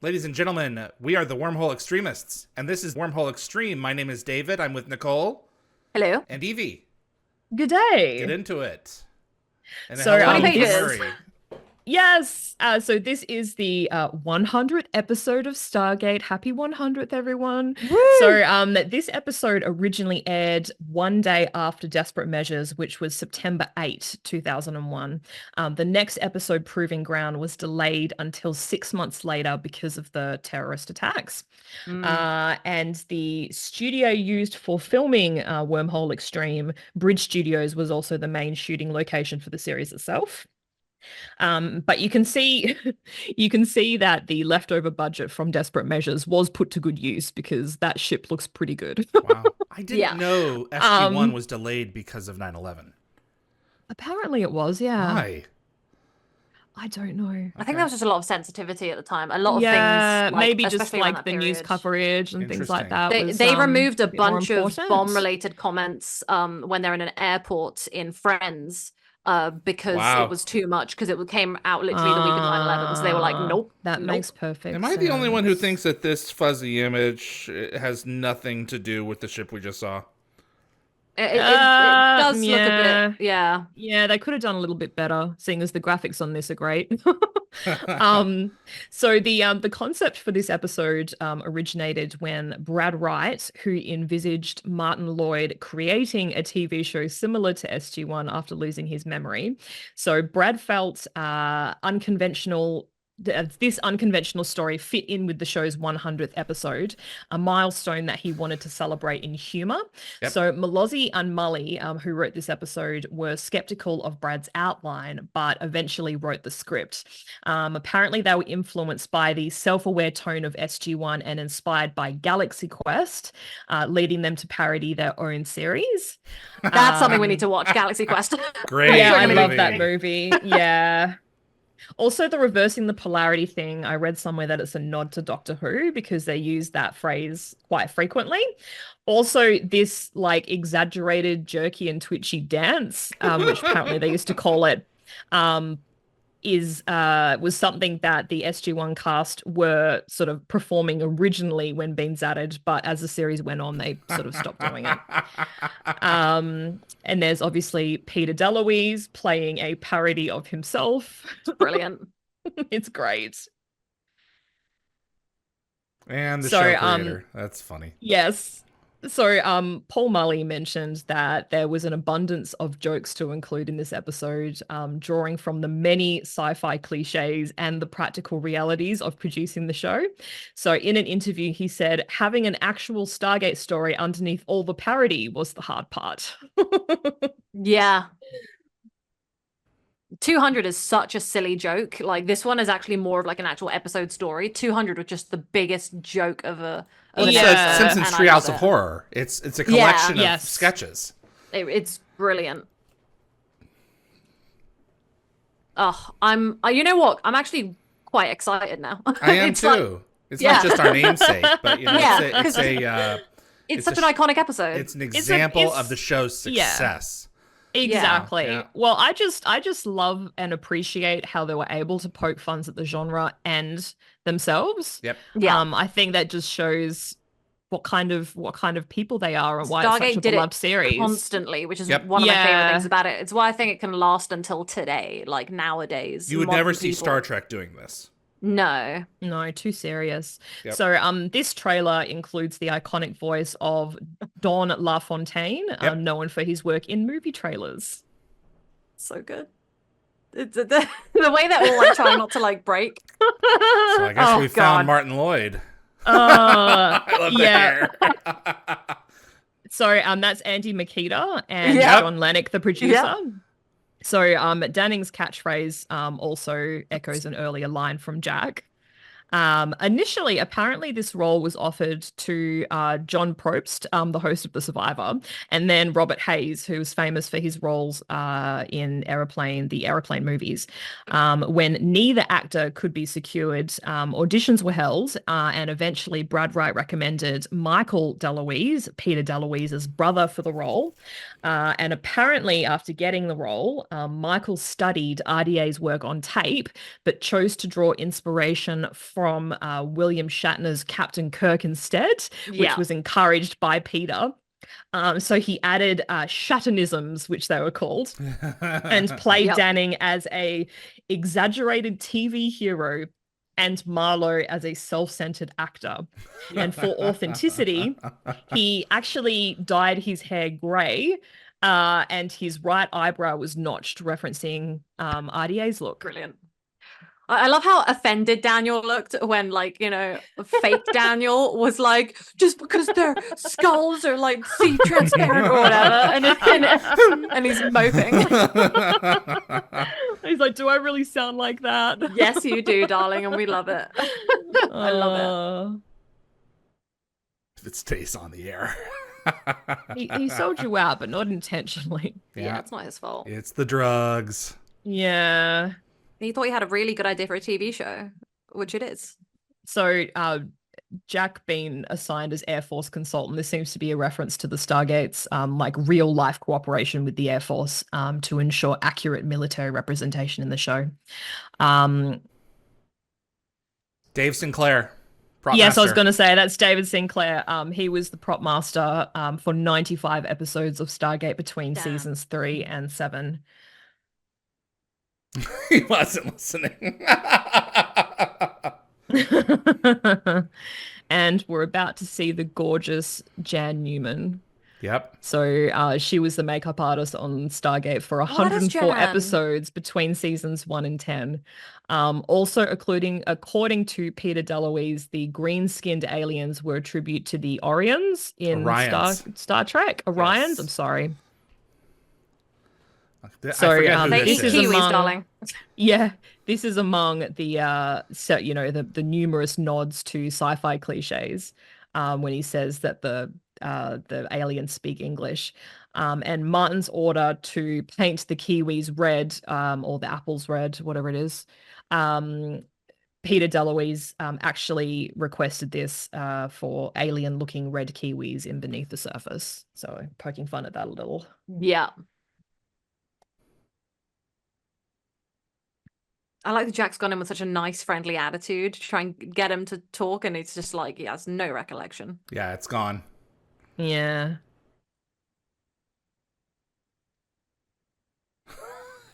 Ladies and gentlemen, we are the Wormhole Extremists, and this is Wormhole X-Treme. My name is David. I'm with Nicole. Hello. And Evie. Good Get day. into it. And So, hello, 20 pages. Murray. yes. So this is the 100th episode of Stargate. Happy 100th, everyone. Woo! So, this episode originally aired one day after Desperate Measures, which was September 2001. The next episode, Proving Ground, was delayed until 6 months later because of the terrorist attacks. And the studio used for filming Wormhole X-Treme, Bridge Studios, was also the main shooting location for the series itself. But you can see you can see that the leftover budget from Desperate Measures was put to good use because that ship looks pretty good. Wow. I didn't Yeah. know SG1 was delayed because of 9/11. Apparently it was, yeah. Why? I don't know. I think there was just a lot of sensitivity at the time. A lot of Yeah, things, like, maybe just especially around like that the news period. coverage and things like Interesting. that They was they removed a bit more bunch of important. bomb-related comments when they're in an airport in Friends because Wow. it was too much because it came out literally the week of 9/11. So they were like, nope, That nope. makes perfect Am I the only one who sense. thinks that this fuzzy image has nothing to do with the ship we just saw? It does look a yeah. bit, yeah. Yeah, they could have done a little bit better, seeing as the graphics on this are great. So the concept for this episode originated when Brad Wright, who envisaged Martin Lloyd creating a TV show similar to SG1 after losing his memory. So Brad felt this unconventional story fit in with the show's 100th episode, a milestone that he wanted to celebrate in humor. Yep. So Malozzi and Mully, who wrote this episode, were skeptical of Brad's outline, but eventually wrote the script. Apparently, they were influenced by the self-aware tone of SG1 and inspired by Galaxy Quest, leading them to parody their own series. That's something we need to watch, Galaxy Quest. Great Yeah, I movie. love that movie. Yeah. Also, the reversing the polarity thing, I read somewhere that it's a nod to Doctor Who because they use that phrase quite frequently. Also, this like exaggerated, jerky, and twitchy dance, which apparently they used to call it, was something that the SG1 cast were sort of performing originally when being zatted, but as the series went on, they sort of stopped doing it. And there's obviously Peter DeLuise playing a parody of himself. Brilliant. It's great. And the So, show creator. That's funny. Yes. So, Paul Mully mentioned that there was an abundance of jokes to include in this episode, drawing from the many sci-fi cliches and the practical realities of producing the show. So, in an interview, he said, having an actual Stargate story underneath all the parody was the hard part. Yeah. 200 is such a silly joke. Like, this one is actually more of like an actual episode story. 200 was just the biggest joke of a Well, an it's Yeah. Simpsons and I Treehouse love of it. Horror. It's a collection of Yes. sketches. It's brilliant. Oh, you know what? I'm actually quite excited now. I am It's like- too. It's yeah. not just our namesake, but you know, Yeah, it's such a an iconic episode. it's an example it's- of the show's yeah. success. Exactly. Yeah. Well, I just love and appreciate how they were able to poke fun at the genre and themselves. Yep. Yeah. I think that just shows what kind of people they are and why it's Stargate such a did it beloved series. constantly, which is Yep. one of my favorite Yeah. things about it. It's why I think it can last until today, like nowadays. You would modern never see people- Star Trek doing this. No. No, too serious. Yep. So this trailer includes the iconic voice of Don LaFontaine, Yep. known for his work in movie trailers. So good. It's the way they're all like trying not to like break. So I guess Oh, we God. found Martin Lloyd. I love the yeah. hair. So that's Andy Makita and Yep. John Lennox, the producer. So Danning's catchphrase also echoes an earlier line from Jack. Initially, apparently, this role was offered to John Probst, the host of The Survivor, and then Robert Hayes, who was famous for his roles in the Airplane movies. When neither actor could be secured, auditions were held, and eventually Brad Wright recommended Michael DeLuise, Peter DeLuise's brother, for the role. And apparently, after getting the role, Michael studied RDA's work on tape, but chose to draw inspiration from William Shatner's Captain Kirk instead, which Yeah. was encouraged by Peter. So he added Shatterisms, which they were called, and played Yep. Danning as a exaggerated TV hero and Marlowe as a self-centered actor. And for authenticity, he actually dyed his hair grey, and his right eyebrow was notched, referencing RDA's look. Brilliant. I love how offended Daniel looked when, like, you know, fake Daniel was like, just because their skulls are like sea transparent or whatever, and he's moping. He's like, do I really sound like that? Yes, you do, darling, and we love it. I love If it stays on the air. it. He sold you out, but not intentionally. Yeah, it's not his fault. It's the drugs. Yeah. He thought he had a really good idea for a TV show, which it is. So, Jack being assigned as Air Force consultant, this seems to be a reference to the Stargate's like real life cooperation with the Air Force to ensure accurate military representation in the show. Dave Sinclair. Prop Yes, master. I was going to say that's David Sinclair. He was the prop master for 95 episodes of Stargate between seasons 3 and 7. He wasn't listening. And we're about to see the gorgeous Jan Newman. Yep. So she was the makeup artist on Stargate for What is 104 Jan? episodes between seasons 1 and 10. Also, according to Peter DeLuise, the green-skinned aliens were a tribute to the Orions in Orions. Star Trek. Orions, Yes. I'm sorry. I So, forget who They this eat is is. kiwis, among- darling. Yeah, this is among the the numerous nods to sci-fi cliches when he says that the aliens speak English. And Martin's order to paint the kiwis red, or the apples red, whatever it is. Peter DeLuise actually requested this for alien-looking red kiwis in Beneath the Surface. So poking fun at that a little. Yeah. I like that Jack's gone in with such a nice, friendly attitude to try and get him to talk, and it's just like he has no recollection. Yeah, it's gone. Yeah.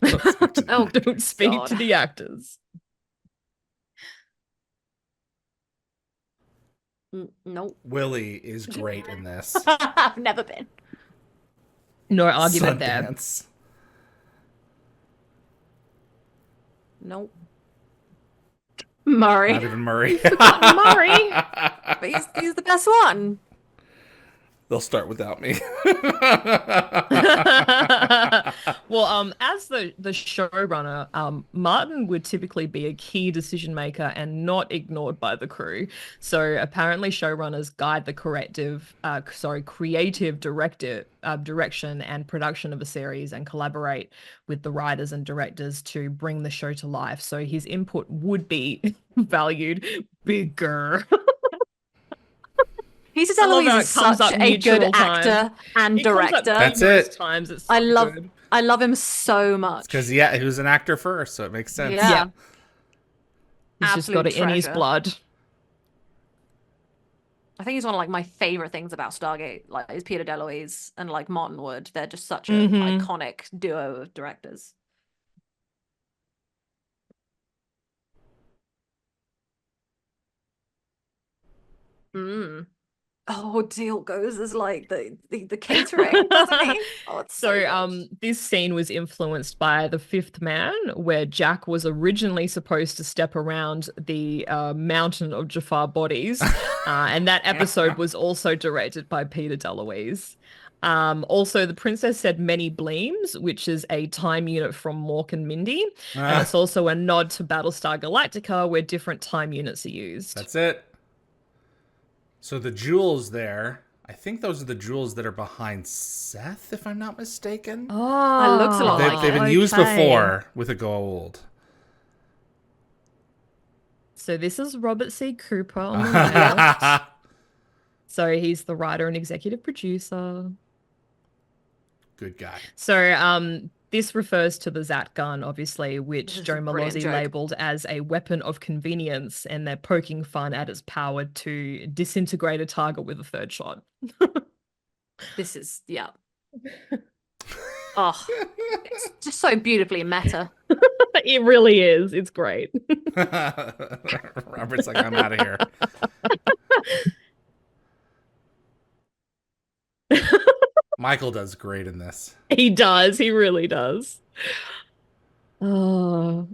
Oh, Don't speak God. to the actors. Nope. Willie is great in this. I've never been. No argument there. Sundance. Nope. Murray. Not even Murray. Murray. But he's the best one. They'll start without me. Well, as the showrunner, Martin would typically be a key decision maker and not ignored by the crew. So apparently, showrunners guide the creative direction and production of a series, and collaborate with the writers and directors to bring the show to life. So his input would be valued bigger. Peter I love how DeLuise it is comes such up a good mutual time. actor and He comes up director. That's numerous it. Times. It's so I love good. I love him so much. Because he was an actor first, so it makes sense. Yeah. He's just got it Absolute in his treasure. blood. I think he's one of like my favorite things about Stargate, like is Peter DeLuise and like Martin Wood. They're just such an Mhm. iconic duo of directors. Mm. Oh, Deal goes as like the catering, doesn't he? Oh, it's so So, good. this scene was influenced by The Fifth Man, where Jack was originally supposed to step around the mountain of Jafar bodies, and that episode was also directed by Peter DeLuise. Also, The Princess Said Many Bleams, which is a time unit from Mork and Mindy, and it's also a nod to Battlestar Galactica, where different time units are used. That's it. So the jewels there, I think those are the jewels that are behind Seth, if I'm not mistaken. Oh, looks a lot They've been used before with a gold. So this is Robert C. Cooper on the left. So he's the writer and executive producer. Good guy. So this refers to the Zat gun, obviously, This which is Joe a brilliant Malozzi joke. labeled as a weapon of convenience, and they're poking fun at its power to disintegrate a target with a third shot. This is, yeah. Oh, it's just so beautifully meta. It really is. It's great. Robert's like, I'm out of here. Michael does great in this. He does. He really does. Oh.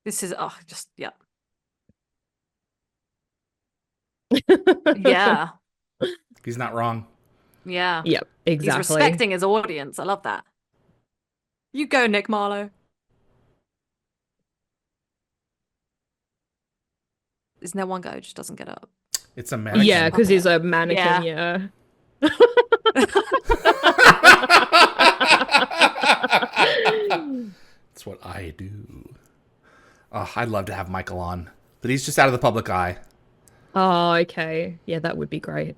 This is, oh, just, yeah. Yeah. He's not wrong. Yeah. Yep, He's exactly. respecting his audience. I love that. You go, Nick Marlowe. Isn't there one guy who just doesn't get up? It's a mannequin. Yeah, because he's a mannequin, Yeah. yeah. That's what I do. Oh, I'd love to have Michael on, but he's just out of the public eye. Oh, okay. Yeah, that would be great.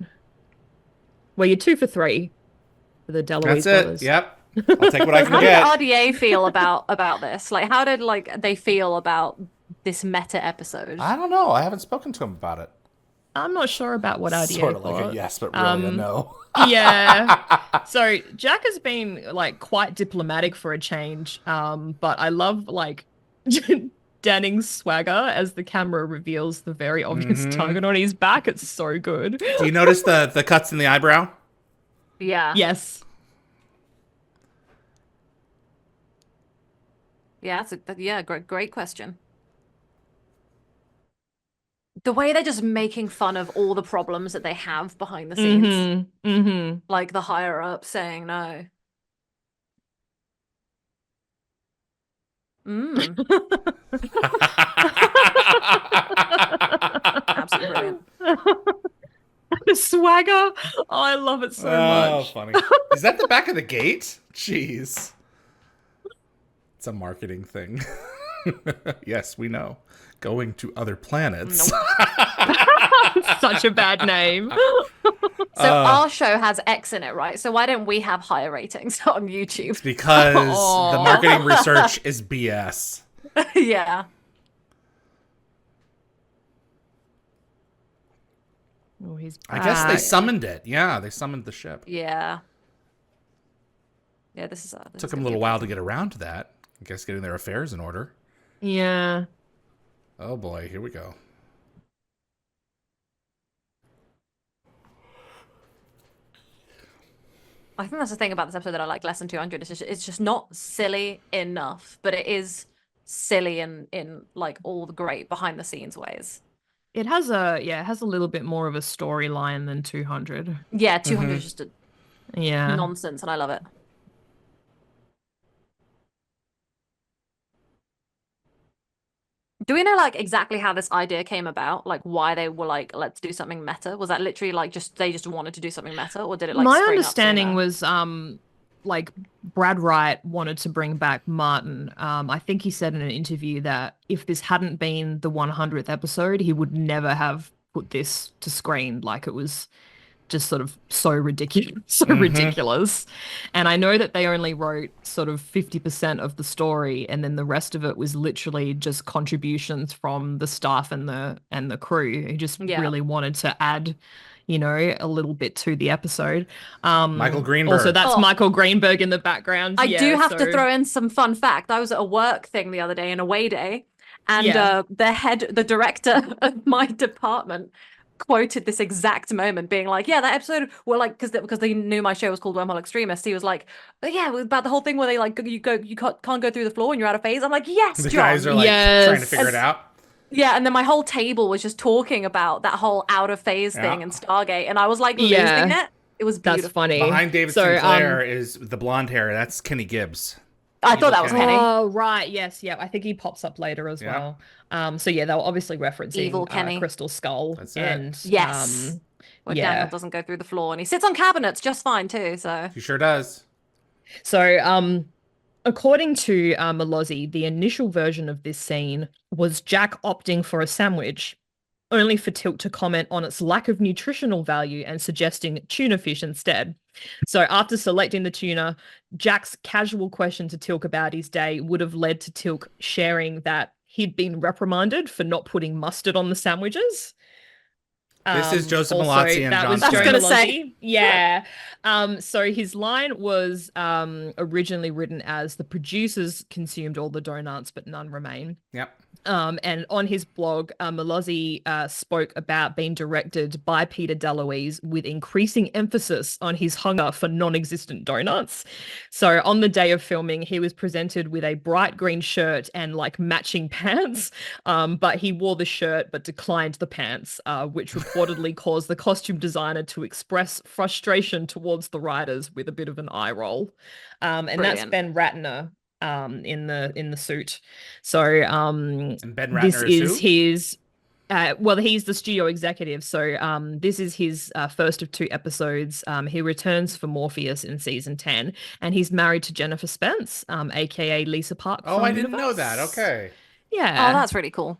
Well, you're 2 for 3 for the DeLuise That's it. brothers. Yep. I'll take what I can How did get. RDA feel about this? Like, how did they feel about this meta episode? I don't know. I haven't spoken to him about it. I'm not sure about what RDA Sort of like thought. a yes, but really a no. Yeah. So Jack has been like quite diplomatic for a change. But I love like Danning's swagger as the camera reveals the very obvious target on his back. It's so good. Do you notice the cuts in the eyebrow? Yeah. Yes. Yeah, great question. The way they're just making fun of all the problems that they have behind the scenes. Like the higher up saying no. Absolutely brilliant. The swagger. Oh, I love it so much. Funny. Is that the back of the gate? Jeez. It's a marketing thing. Yes, we know. Going to other planets. Nope. Such a bad name. So our show has X in it, right? So why don't we have higher ratings on YouTube? Because the marketing research is BS. Yeah. Oh, he's I guess they back. summoned it. Yeah, they summoned the ship. Yeah. Yeah, this is Took them a little while to get around to that. I guess getting their affairs in order. Yeah. Oh boy, here we go. I think that's the thing about this episode that I like less than 200. It's just not silly enough, but it is silly in like all the great behind the scenes ways. It has a little bit more of a storyline than 200. Yeah, 200 is just a Yeah. nonsense, and I love it. Do we know like exactly how this idea came about? Like why they were like, let's do something meta? Was that literally like they just wanted to do something meta, or did it like My spring up understanding sooner? was like Brad Wright wanted to bring back Martin. I think he said in an interview that if this hadn't been the 100th episode, he would never have put this to screen. Like it was just sort of so ridiculous. And I know that they only wrote sort of 50% of the story, and then the rest of it was literally just contributions from the staff and the crew who just really wanted to add, you know, a little bit to the episode. Michael Greenberg. Also, that's Michael Greenberg in the background. I do have to throw in some fun fact. I was at a work thing the other day, an away day, and the director of my department quoted this exact moment being like, yeah, that episode were like, because they knew my show was called Wormhole X-Tremists, he was like, but yeah, about the whole thing where they like you can't go through the floor and you're out of phase. I'm like, yes, the John. guys are like trying to figure it out. Yeah, and then my whole table was just talking about that whole out of phase thing in Stargate, and I was like losing it. It was beautiful. That's funny. Behind David Sinclair is the blonde hair. That's Kenny Gibbs. I thought that was Kenny. Oh, right. Yes. Yeah. I think he pops up later as well. So yeah, they were obviously referencing Evil Kenny. Crystal Skull. That's it. And yes. Where Daniel doesn't go through the floor, and he sits on cabinets just fine too. So he sure does. So according to Malozzi, the initial version of this scene was Jack opting for a sandwich only for Tilk to comment on its lack of nutritional value and suggesting tuna fish instead. So after selecting the tuna, Jack's casual question to Tilk about his day would have led to Tilk sharing that he'd been reprimanded for not putting mustard on the sandwiches. This is Joseph Also, Malazzi and that John was I was Joe gonna Stewart. say. Malozzi. Yeah. So his line was originally written as the producers consumed all the donuts, but none remain. Yep. And on his blog, Malozzi spoke about being directed by Peter DeLuise with increasing emphasis on his hunger for non-existent donuts. So on the day of filming, he was presented with a bright green shirt and like matching pants, but he wore the shirt but declined the pants, which reportedly caused the costume designer to express frustration towards the writers with a bit of an eye roll. And that's Brilliant. Ben Ratner in the suit. So And Ben this Ratner is is who? his well, he's the studio executive. So this is his first of 2 episodes. He returns for Morpheus in season 10, and he's married to Jennifer Spence, aka Lisa Park Oh, from I didn't know that. Universe. Okay. Oh, Yeah. that's really cool.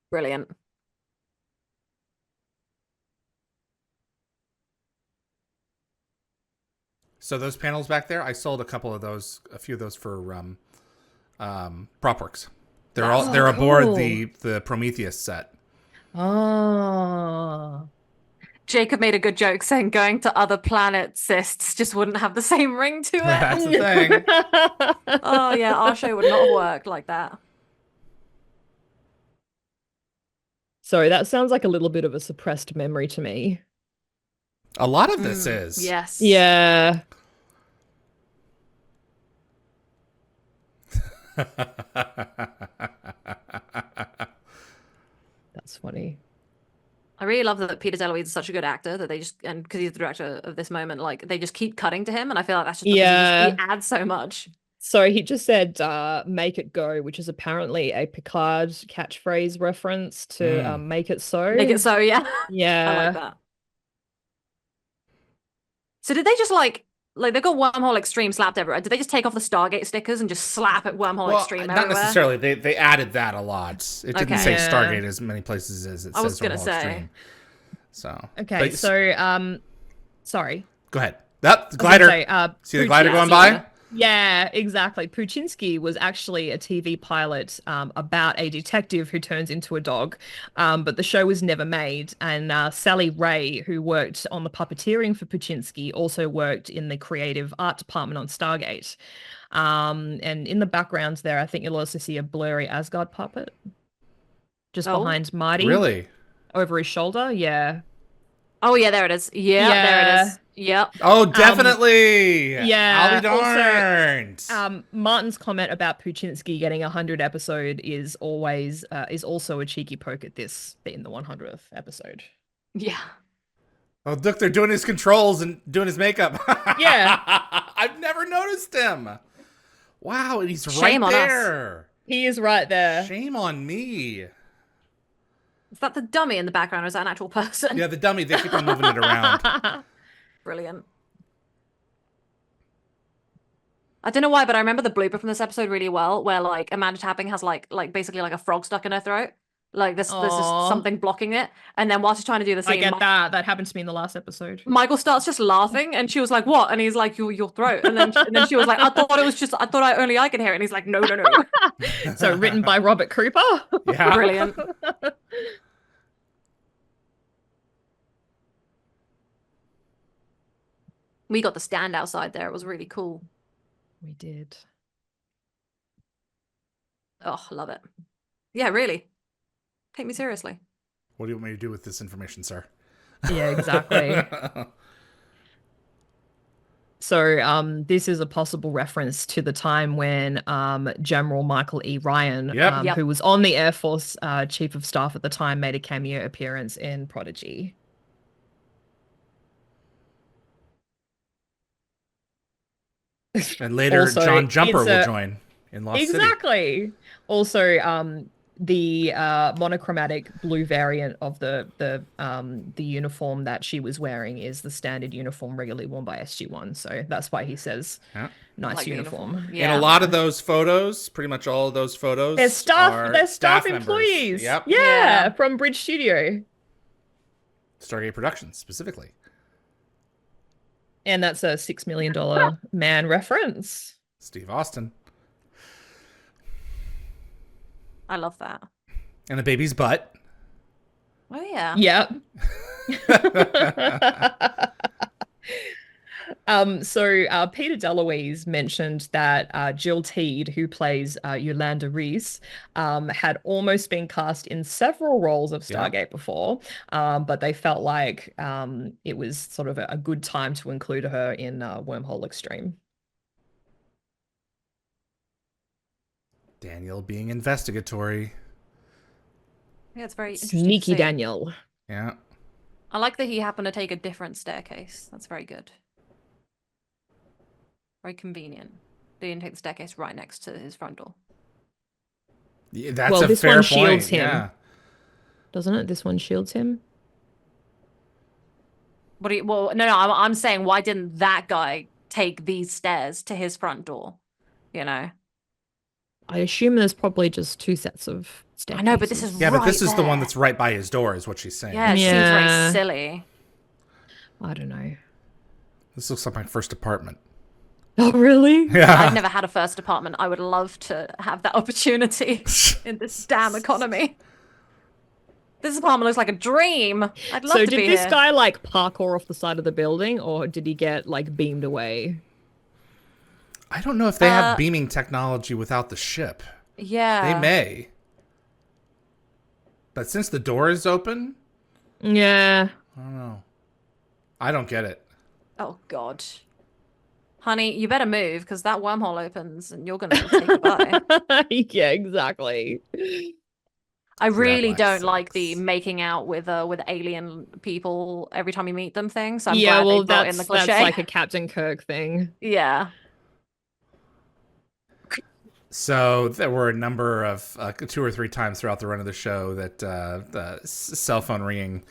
Brilliant. So those panels back there, I sold a couple of those, a few of those for PropWorks. They're aboard cool. the Prometheus set. Oh. Jacob made a good joke saying going to other planet cysts just wouldn't have the same ring to it. That's the thing. Oh yeah, our show would not have worked like that. Sorry, that sounds like a little bit of a suppressed memory to me. A lot of this is. Yes. Yeah. That's funny. I really love that Peter DeLuise is such a good actor that they just, and because he's the director of this moment, like they just keep cutting to him, and I feel like that's just because Yeah. he adds so much. So he just said make it go, which is apparently a Picard catchphrase reference to make it so. Make it so, yeah. I Yeah. like that. So did they just like they've got Wormhole X-Treme slapped everywhere? Did they just take off the Stargate stickers and just slap at Wormhole Well, X-Treme not everywhere? necessarily. They added that a lot. It didn't Okay. say Yeah. Stargate as many places as it I was says gonna Wormhole say. X-Treme. So Okay, but- so sorry. go ahead. That the I was gonna glider. say, See the glider yeah, going see by? that. Yeah, exactly. Puchinsky was actually a TV pilot about a detective who turns into a dog, but the show was never made. And Sally Ray, who worked on the puppeteering for Puchinsky, also worked in the creative art department on Stargate. And in the background there, I think you'll also see a blurry Asgard puppet just Oh. behind Marty, Really? over his shoulder. Yeah. Oh yeah, there it is. Yeah, there it is. Yep. Oh, definitely. yeah, I'll be darned. Martin's comment about Puchinsky getting 100 episode is always is also a cheeky poke at this being the 100th episode. Yeah. Oh, look, they're doing his controls and doing his makeup. Yeah. I've never noticed him. Wow, and he's Shame right on us. there. He is right there. Shame on me. Is that the dummy in the background or is that an actual person? Yeah, the dummy, they keep on moving it around. Brilliant. I don't know why, but I remember the blooper from this episode really well, where like Amanda Tapping has like basically like a frog stuck in her throat. Like there's just Aw. something blocking it. And then whilst she's trying to do the I scene, get that. That happened to me in the last episode. Michael starts just laughing and she was like, "What?" And he's like, your throat. And then she was like, "I thought it was just I thought only I could hear it." And he's like, "No, no, no." So written by Robert Cooper. Yeah. Brilliant. We got the stand outside there. It was really cool. We did. Oh, love it. Yeah, really. Take me seriously. What do you want me to do with this information, sir? Yeah, exactly. So this is a possible reference to the time when General Michael E. Ryan, Yep. who was on the Air Force Chief of Staff at the time, made a cameo appearance in Prodigy. And later, Also, John Jumper it's will a- join in Lost City. Exactly. Also, the monochromatic blue variant of the uniform that she was wearing is the standard uniform regularly worn by SG1. So that's why he says Yeah. nice Like uniform. In a lot of those photos, pretty much all of those photos, They're are staff members. employees. Yep. Yeah, from Bridge Studio. Stargate Productions specifically. And that's a $6 million man reference. Steve Austin. I love that. And the baby's butt. Oh yeah. Yep. So Peter DeLuise mentioned that Jill Teed, who plays Yolanda Reese, had almost been cast in several roles of Stargate before, but they felt like it was sort of a good time to include her in Wormhole X-Treme. Daniel being investigatory. Yeah, it's very Sneaky interesting to see. Daniel. Yeah. I like that he happened to take a different staircase. That's very good. Very convenient. They didn't take the staircase right next to his front door. Yeah, that's well, a this fair one point. shields him. Yeah. Doesn't it? This one shields him. What do you, well, no, I'm saying why didn't that guy take these stairs to his front door? You know? I assume there's probably just two sets of staircases. I know, but this is Yeah, but this right is the one there. that's right by his door, is what she's saying. Yeah, it seems Yeah. very silly. I don't know. This looks like my first apartment. Oh, really? Yeah. I've never had a first apartment. I would love to have that opportunity in this damn economy. This apartment looks like a dream. I'd love So to be did this here. guy like parkour off the side of the building, or did he get like beamed away? I don't know if they have beaming technology without the ship. Yeah. They may. But since the door is open, Yeah. I don't know. I don't get it. Oh, God. Honey, you better move because that wormhole opens and you're going to take a bite. Yeah, exactly. I really Red don't Black like Six. the making out with alien people every time you meet them thing. So I'm Yeah, glad well, they brought in the that's cliche. like a Captain Kirk thing. Yeah. So there were a number of 2 or 3 times throughout the run of the show that the cell phone ringing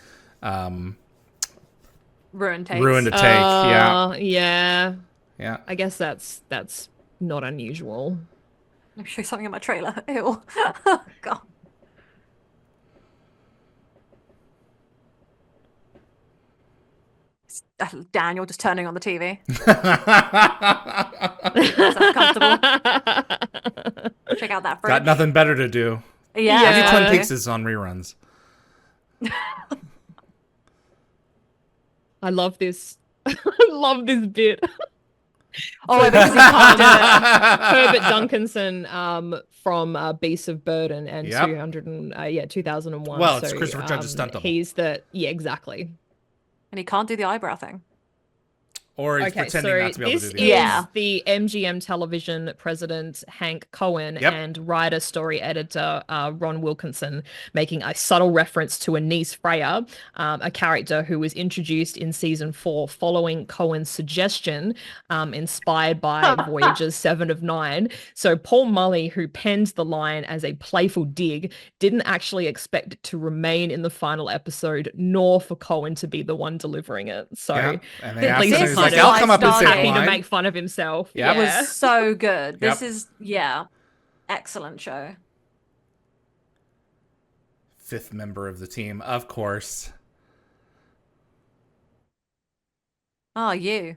Ruined takes. ruined a take. Yeah. Yeah. Yeah. I guess that's not unusual. Let me show you something in my trailer. Ew. God. Daniel just turning on the TV. Comfortable. Check out that fridge. Got nothing better to do. Yeah. Maybe Yeah. Twin Peaks is on reruns. I love this. I love this bit. Oh, because he can't do it. Herbert Duncanson from Beasts of Burden and Yep. 2001. Well, it's Christopher Judge's stunt double. He's exactly. And he can't do the eyebrow thing. Or he's Okay, pretending so not to be able this to do is the Yeah. the MGM television president Hank Cohen Yep. and writer story editor Ron Wilkinson making a subtle reference to Anise Freya, a character who was introduced in season 4 following Cohen's suggestion, inspired by Voyager's 7 of 9. So Paul Mully, who penned the line as a playful dig, didn't actually expect it to remain in the final episode, nor for Cohen to be the one delivering it. So Yeah. And they at asked least him, he's he's kind like, of I'll come up and say Stargate. the happy to line. make fun of himself. Yep. It was so good. This Yep. is, yeah, excellent show. 5th member of the team, of course. Oh, you.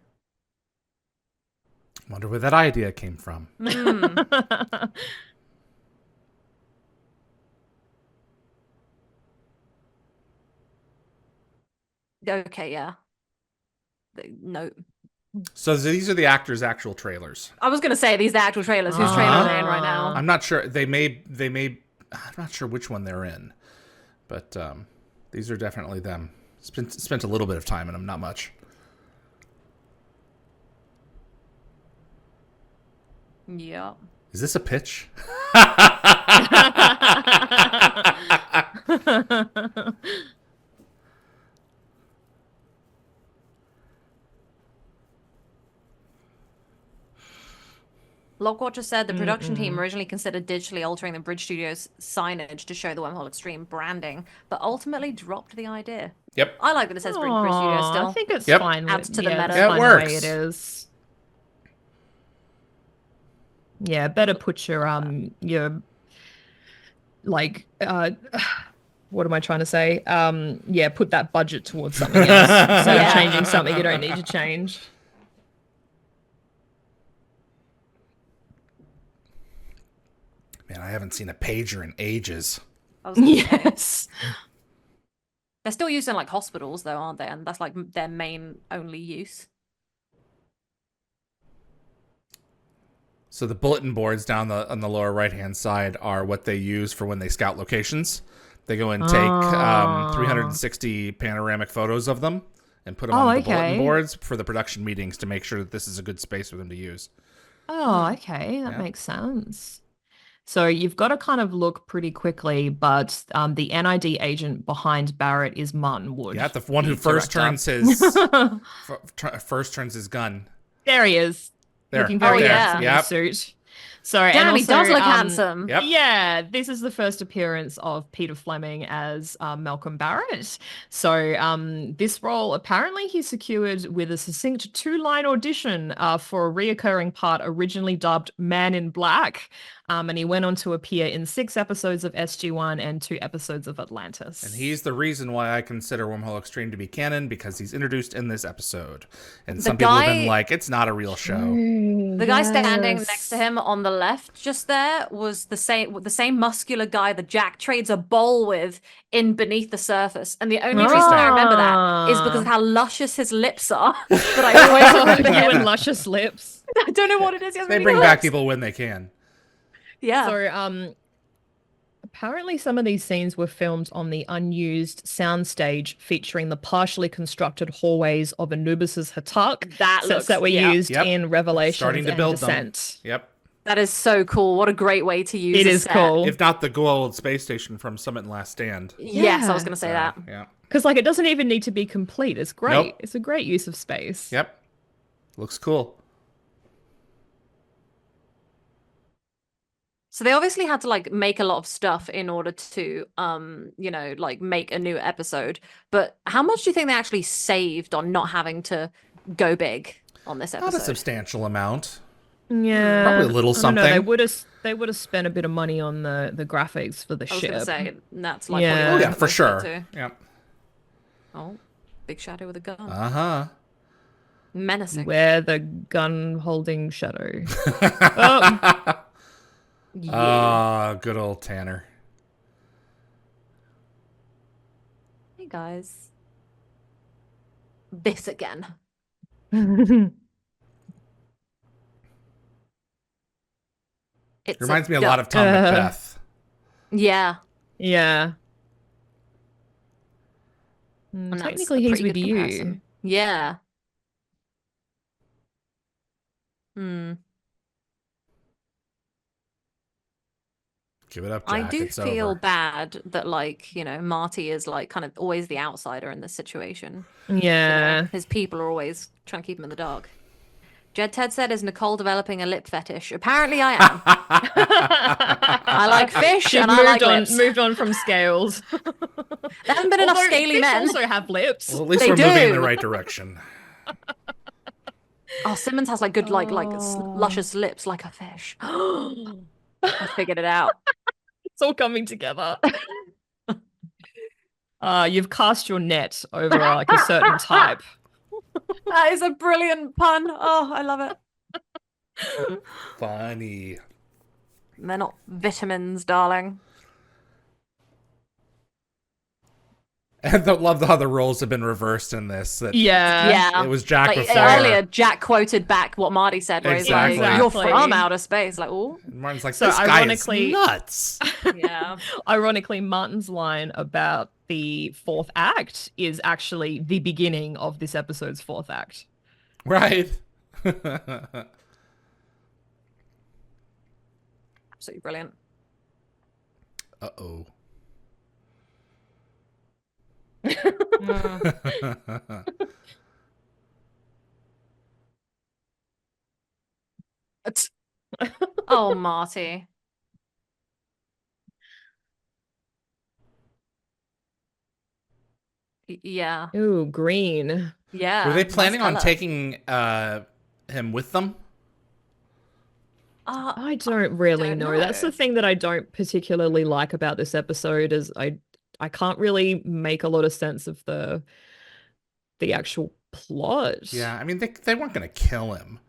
Wonder where that idea came from. Mm. Okay, yeah. No. So these are the actors' actual trailers. I was going to say, these are the actual trailers. Whose trailer are they in right now? I'm not sure. They may. I'm not sure which one they're in, but these are definitely them. Spent a little bit of time in them, not much. Yeah. Is this a pitch? Lockwatcher said the production team Mm-mm. originally considered digitally altering the Bridge Studios signage to show the Wormhole X-Treme branding, but ultimately dropped the idea. Yep. I like that it says Bridge Studios Aw, I still. think it's Yep. fine. Adds to the Yeah, meta. it's Yeah, it fine the way works. it is. Yeah, better put your like what am I trying to say? Yeah, put that budget towards something else instead of Yeah. changing something you don't need to change. Man, I haven't seen a pager in ages. I was gonna say. Yes. They're still used in like hospitals though, aren't they? And that's like their main only use. So the bulletin boards down on the lower right hand side are what they use for when they scout locations. They go and take Ah. 360 panoramic photos of them and put them Oh, on the bulletin okay. boards for the production meetings to make sure that this is a good space for them to use. Oh, okay. That Yeah. makes sense. So you've got to kind of look pretty quickly, but the NID agent behind Barrett is Martin Wood. Yeah, the one who the first director. first turns his gun. There he is. There. Looking Right very there. handsome in Yep. his suit. So, Damn, and he does also, look handsome. Yep. yeah, this is the first appearance of Peter Fleming as Malcolm Barrett. So, this role apparently he secured with a succinct two-line audition for a reoccurring part originally dubbed Man in Black. And he went on to appear in 6 episodes of SG1 and 2 episodes of Atlantis. And he's the reason why I consider Wormhole X-Treme to be canon, because he's introduced in this episode. And some people have been like, it's not a real show. The guy standing next to him on the left just there was the same muscular guy that Jack trades a bowl with in Beneath the Surface. And the only reason I remember that is because of how luscious his lips are. But I always remember You him. and luscious lips. I don't know what it is. He has They really bring good back lips. people when they can. Yeah. So, apparently some of these scenes were filmed on the unused soundstage featuring the partially constructed hallways of Anubis's Hatak sets that were used Yep. in Revelations Starting to and build them. Descent. Yep. That is so cool. What a great way to use It a is set. cool. If not the Goa'uld space station from Summit and Last Stand. Yes, I was going to say that. Yeah. Because like it doesn't even need to be complete. It's great. Nope. It's a great use of space. Yep. Looks cool. So they obviously had to like make a lot of stuff in order to like make a new episode. But how much do you think they actually saved on not having to go big on this episode? Not a substantial amount. Yeah. Probably a little I don't know, something. they would have spent a bit of money on the graphics for the I was ship. gonna say that's like Yeah. what Oh you're yeah, looking for to sure. too. Yep. Oh, big shadow with a gun. Uh-huh. Menacing. Where the gun holding shadow. Oh. Yeah. Ah, good old Tanner. Hey guys. This again. It's Reminds me a lot of Tom Macbeth. Yeah. Yeah. And that's Technically, a he's pretty with good you. comparison. Yeah. Hmm. Give it up, I Jack. do It's feel over. bad that like, Marty is like kind of always the outsider in this situation. Yeah. His people are always trying to keep him in the dark. Jed Ted said, is Nicole developing a lip fetish? Apparently I am. I like fish She's and I like lips. moved on from scales. There haven't been enough Although scaly fish men. also have lips. Well, at least They we're moving in the do. right direction. Oh, Simmons has like good luscious lips like a fish. I figured it out. It's all coming together. You've cast your net over like a certain type. That is a brilliant pun. Oh, I love it. Funny. They're not vitamins, darling. And I love how the roles have been reversed in this. That Yeah. It was Jack Like before. earlier, Jack quoted back what Marty said, where he's like, Exactly. "You're from outer space." Like, oh, Martin's like, So this guy is ironically- nuts. yeah. Ironically, Martin's line about the 4th act is actually the beginning of this episode's 4th act. Right. Absolutely brilliant. Uh-oh. Oh, Marty. Yeah. Ooh, green. Were Yeah. they Nice planning on color. taking him with them? I don't really Don't know. That's the know. thing that I don't particularly like about this episode is I can't really make a lot of sense of the actual plot. Yeah, I mean they weren't going to kill him.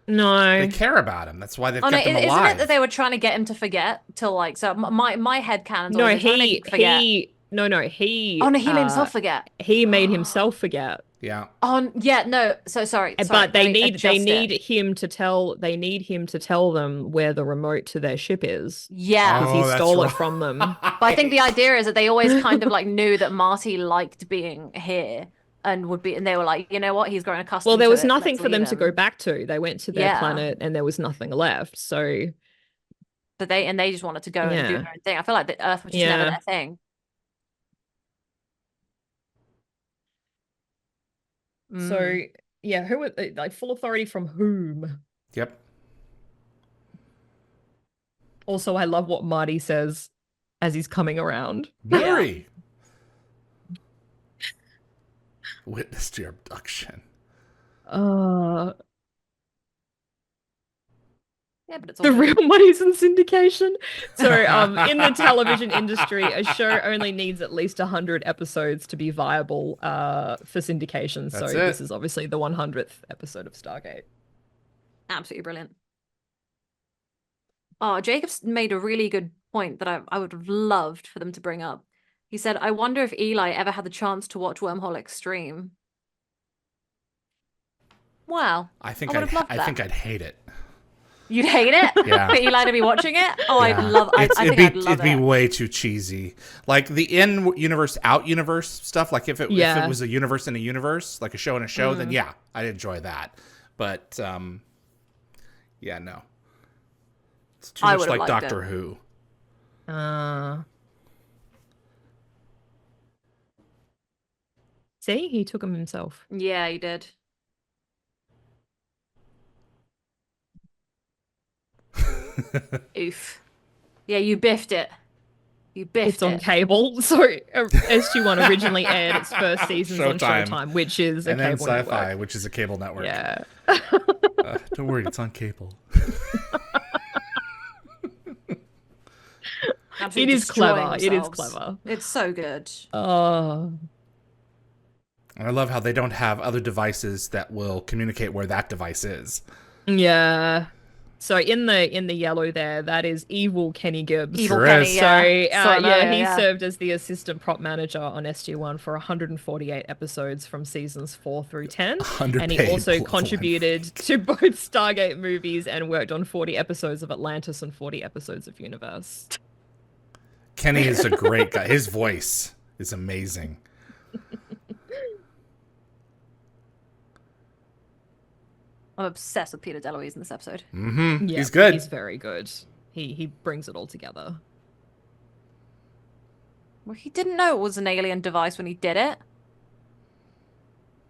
They No. care about him. That's why they've Oh no, kept him isn't it that alive. they were trying to get him to forget till like so my head canon's always No, they're trying to make him forget. he Oh no, he made himself forget. he made himself forget. Yeah. On yeah, no, so sorry, But let they me need adjust it. they need him to tell them where the remote to their ship is Yeah. because he Oh, that's stole it right. from them. But I think the idea is that they always kind of like knew that Marty liked being here and would be and they were like, you know what, he's grown Well, accustomed there to was it. nothing Let's for leave them to go him. back to. They went to their Yeah. planet and there was nothing left. So, But they just wanted to go and do yeah. their own thing. I feel like the Earth was just never Yeah. their thing. So, Mm. yeah, who were like full authority from whom? Yep. Also, I love what Marty says as he's coming around. Yeah. Mary witnessed your abduction. Uh, Yeah, but it's the also real money's in syndication. So, in the television industry, a show only needs at least 100 episodes to be viable, for syndication. That's So this it. is obviously the 100th episode of Stargate. absolutely brilliant. Oh, Jacob's made a really good point that I would have loved for them to bring up. He said, I wonder if Eli ever had the chance to watch Wormhole X-Treme. Wow. I think would have loved I that. think I'd hate it. You'd hate it Yeah. for Eli to be watching it? Oh, I'd Yeah. love I think I'd love it'd be it. way too cheesy. Like the in universe, out universe stuff. Like if it Yeah. was a universe in a universe, like a show in a show, then Mm. yeah, I'd enjoy that. But yeah, no, it's too I much would have like liked Doctor it. Who. Uh, See, he took him himself. Yeah, you did. Oof. Yeah, you biffed it. You biffed It's on it. cable. So SG1 originally aired its first seasons on Showtime. Showtime, which is a And then cable Sci-Fi, network. which is a cable network. Yeah. Don't worry, it's on cable. Absolutely It is destroying clever. It is themselves. clever. It's so good. Oh. And I love how they don't have other devices that will communicate where that device is. Yeah. So in the yellow there, that is evil Kenny Gibbs. Evil Sure Kenny, is. So yeah. yeah, he served as the assistant prop manager on SG1 for 148 episodes from seasons 4 through 10. And he Underpaid also level contributed to both Stargate movies and worked on 40 episodes of Atlantis and 40 episodes of Universe. Kenny is a great guy. His voice is amazing. I'm obsessed with Peter DeLuise in this episode. Mm-hmm. Yeah, He's good. He's very good. He brings it all together. Well, he didn't know it was an alien device when he did it.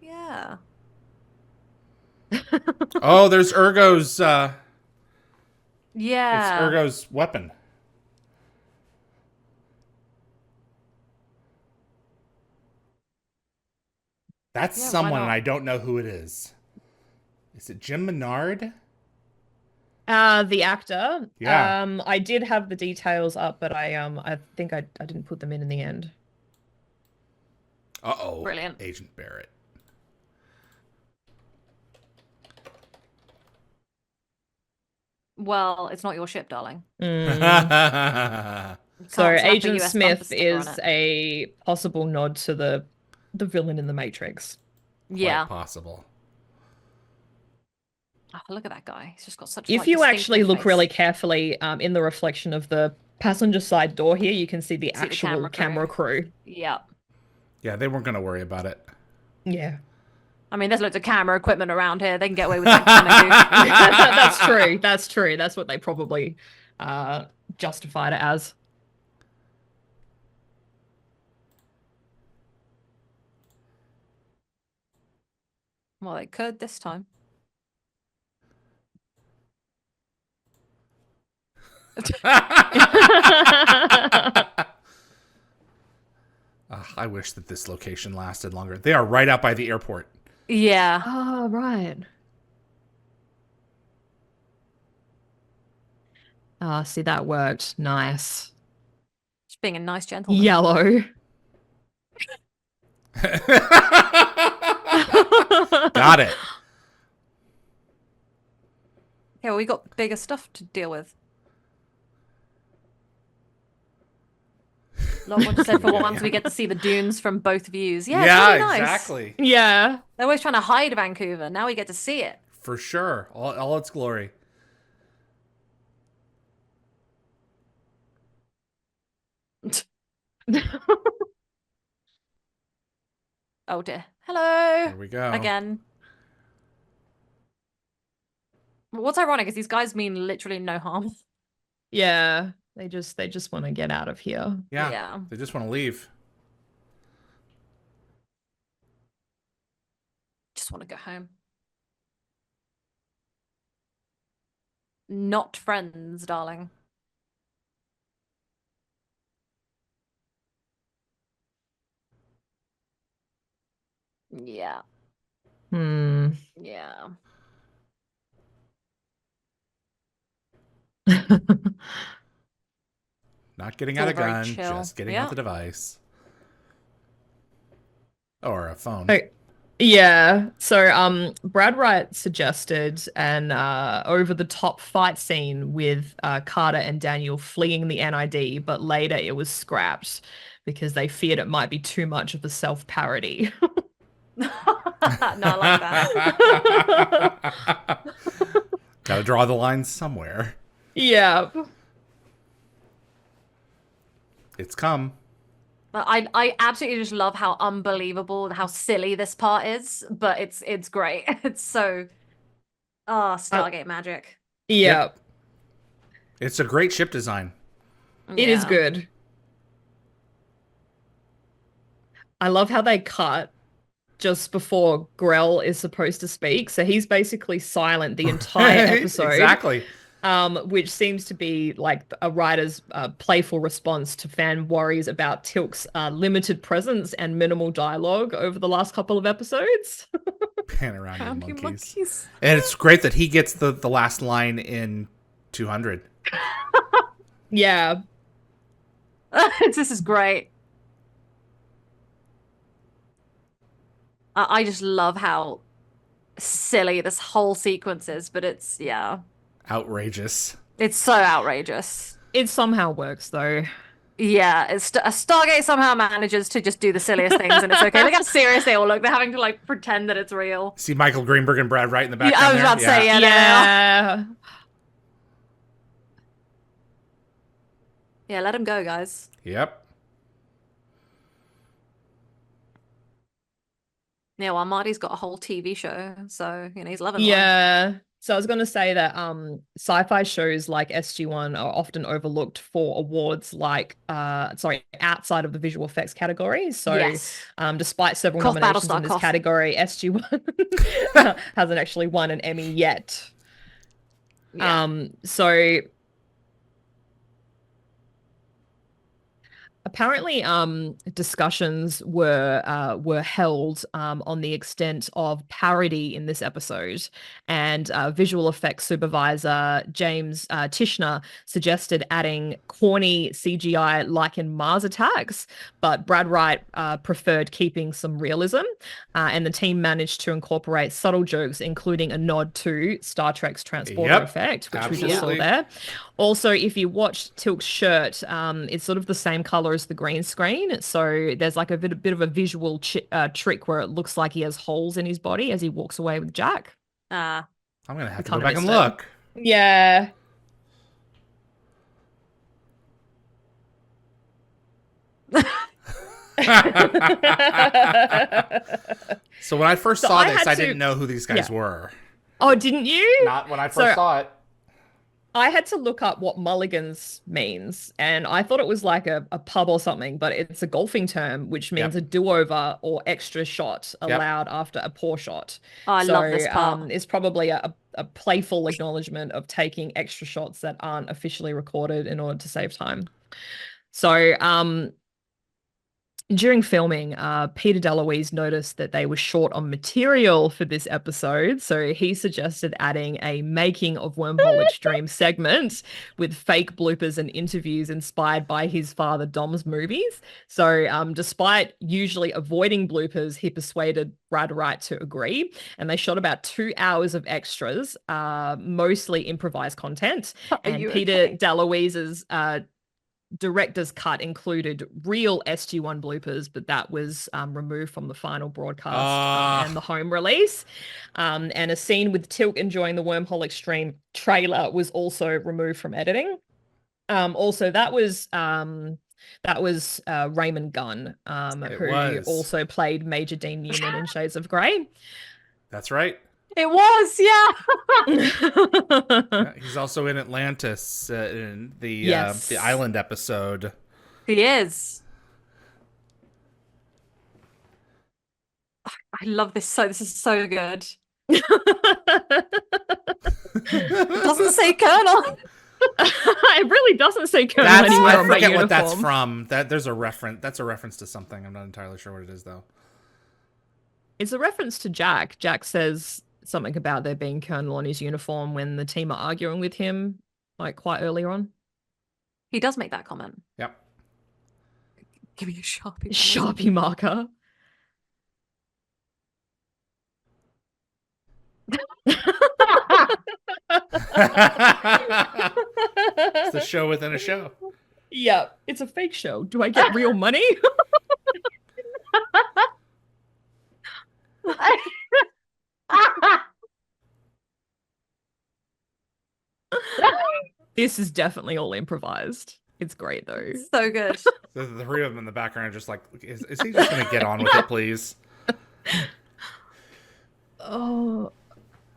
Yeah. Oh, there's Ergo's. It's Yeah. Ergo's weapon. That's Yeah, why someone, and not? I don't know who it is. Is it Jim Menard? The actor. Yeah. I did have the details up, but I think I didn't put them in the end. Uh-oh. Brilliant. Agent Barrett. Well, it's not your ship, darling. Mm. You So can't slap a Agent US bumper Smith sticker on is it. a possible nod to the villain in the Matrix. Yeah. Quite possible. Oh, look at that guy. He's just got such If like, you actually distinctive look face. really carefully, in the reflection of the passenger side door here, you can see the See the actual camera crew. Yeah. Yeah, they weren't going to worry about it. Yeah. I mean, there's loads of camera equipment around here. They can get away with that kind of That's true. That's true. That's what they probably justified it as. Well, they could this time. I wish that this location lasted longer. They are right out by the airport. Yeah. Oh, right. Ah, see, that worked. Nice. Just being a nice gentleman. Yellow. Got it. Okay, well, we got bigger stuff to deal with. A lot more to say for once we get to see the dunes from both views. Yeah, it's really nice. Exactly. Yeah. They're always trying to hide Vancouver. Now we get to see it. For sure. All its glory. Oh dear. Hello. Here we go. Again. What's ironic is these guys mean literally no harm. Yeah. They just want to get out of here. Yeah. Yeah. They just want to leave. Just want to go home. Not friends, darling. Yeah. Hmm. Yeah. Not getting It's out all a very gun, chill. just getting Yeah. out the device. Or a phone. Oh, yeah. So Brad Wright suggested an over the top fight scene with Carter and Daniel fleeing the NID, but later it was scrapped because they feared it might be too much of a self-parody. No, I like that. Gotta draw the lines somewhere. Yeah. It's come. I absolutely just love how unbelievable, how silly this part is, but it's great. It's so Stargate magic. Yeah. Yep. It's a great ship design. It is Yeah. good. I love how they cut just before Grell is supposed to speak. So he's basically silent the entire episode. Exactly. Which seems to be like a writer's playful response to fan worries about Tilk's limited presence and minimal dialogue over the last couple of episodes. Pan around Pound you you monkeys. monkeys. And it's great that he gets the last line in 200. Yeah. This is great. I just love how silly this whole sequence is, but it's Outrageous. it's so outrageous. It somehow works though. Yeah, a Stargate somehow manages to just do the silliest things, and it's okay. Look how serious they all look. They're having to like pretend that it's real. See Michael Greenberg and Brad Wright in the Yeah, background I was about to there? say, yeah. Yeah. Yeah, let him go, guys. Yep. Yeah, well, Marty's got a whole TV show, so he's loving life. Yeah. So I was going to say that sci-fi shows like SG1 are often overlooked for awards like outside of the visual effects category. So Yes. Despite several Cough, nominations Battlestar, in this cough. category, SG1 hasn't actually won an Emmy yet. Yeah. So apparently, discussions were held on the extent of parody in this episode, and visual effects supervisor James Tishner suggested adding corny CGI like in Mars Attacks, but Brad Wright preferred keeping some realism, and the team managed to incorporate subtle jokes, including a nod to Star Trek's transporter Yep, effect, which we just saw absolutely. there. Also, if you watch Tilk's shirt, it's sort of the same color as the green screen. So there's like a bit of a visual trick where it looks like he has holes in his body as he walks away with Jack. I'm going to have to kinda go back and missed it. look. Yeah. So when I first So saw I this, had I to- didn't know who these guys Yeah. were. Oh, didn't you? Not when I first So- saw it. I had to look up what mulligans means, and I thought it was like a pub or something, but it's a golfing term, which means Yep. a do-over or extra shot Yep. allowed after a poor shot. Oh, I So love this part. it's probably a playful acknowledgement of taking extra shots that aren't officially recorded in order to save time. So during filming, Peter DeLuise noticed that they were short on material for this episode, so he suggested adding a making of Wormhole X-Treme segment with fake bloopers and interviews inspired by his father Dom's movies. So, despite usually avoiding bloopers, he persuaded Brad Wright to agree, and they shot about 2 hours of extras, mostly improvised content. And Peter DeLuise's director's cut included real SG1 bloopers, but that was removed from the final broadcast and the home release. And a scene with Tilk enjoying the Wormhole X-Treme trailer was also removed from editing. Also, that was Raymond Gunn, who also played Major Dean Newman in Shades of Grey. That's right. It was, yeah. Yeah, he's also in Atlantis in the island episode. He is. I love this. This is so good. It doesn't say Colonel. It really doesn't say Colonel anywhere I on my forget uniform. what that's from. There's a reference. That's a reference to something. I'm not entirely sure what it is though. It's a reference to Jack. Jack says something about there being Colonel on his uniform when the team are arguing with him, like quite earlier on. He does make that comment. Yep. Give me a Sharpie. Sharpie marker. It's the show within a show. Yeah, it's a fake show. Do I get real money? This is definitely all improvised. It's great though. So good. The three of them in the background are just like, is he just going to get on with it, please? Oh.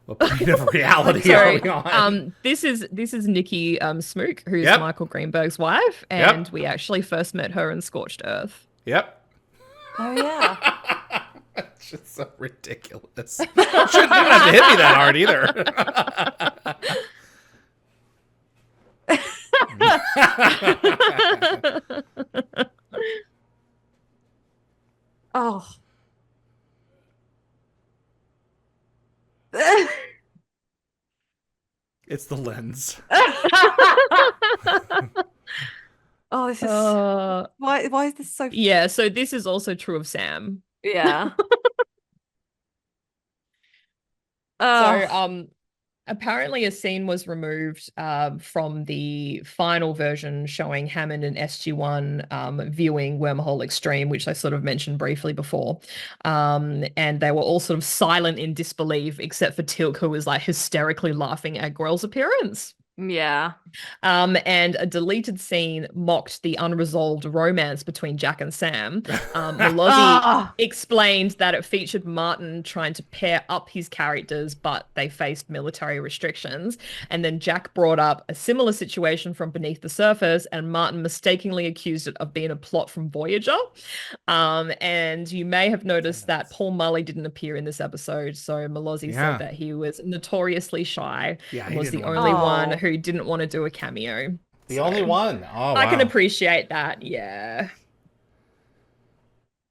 What plane of reality are we on? This is Nikki Smook, who's Michael Greenberg's wife, and we actually first met her in Scorched Earth. Yep. Oh yeah. It's just so ridiculous. You didn't have to hit me that hard either. Oh. It's the lens. Oh, this is why is this so? Yeah, so this is also true of Sam. Yeah. So apparently a scene was removed from the final version showing Hammond and SG1 viewing Wormhole X-Treme, which I sort of mentioned briefly before. And they were all sort of silent in disbelief, except for Tilk, who was like hysterically laughing at Grell's appearance. Yeah. And a deleted scene mocked the unresolved romance between Jack and Sam. Malozzi explained that it featured Martin trying to pair up his characters, but they faced military restrictions. And then Jack brought up a similar situation from Beneath the Surface, and Martin mistakenly accused it of being a plot from Voyager. And you may have noticed that Paul Mully didn't appear in this episode, so Malozzi said that he was notoriously shy and was the only one who didn't want to do a cameo. The only one. Oh, I can appreciate that. Yeah.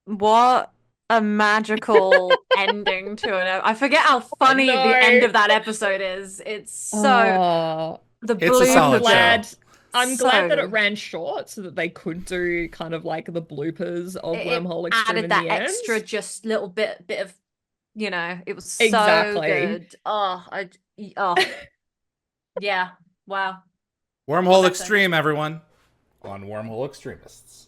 What a magical ending to it. I forget how funny the end of that episode is. It's so the blue. It's a solid show. I'm glad that it ran short so that they could do kind of like the bloopers of Wormhole X-Treme added in that the end. extra just little bit of, you know, it was so good. Yeah. Wow. Wormhole X-Treme, everyone. On Wormhole Extremists.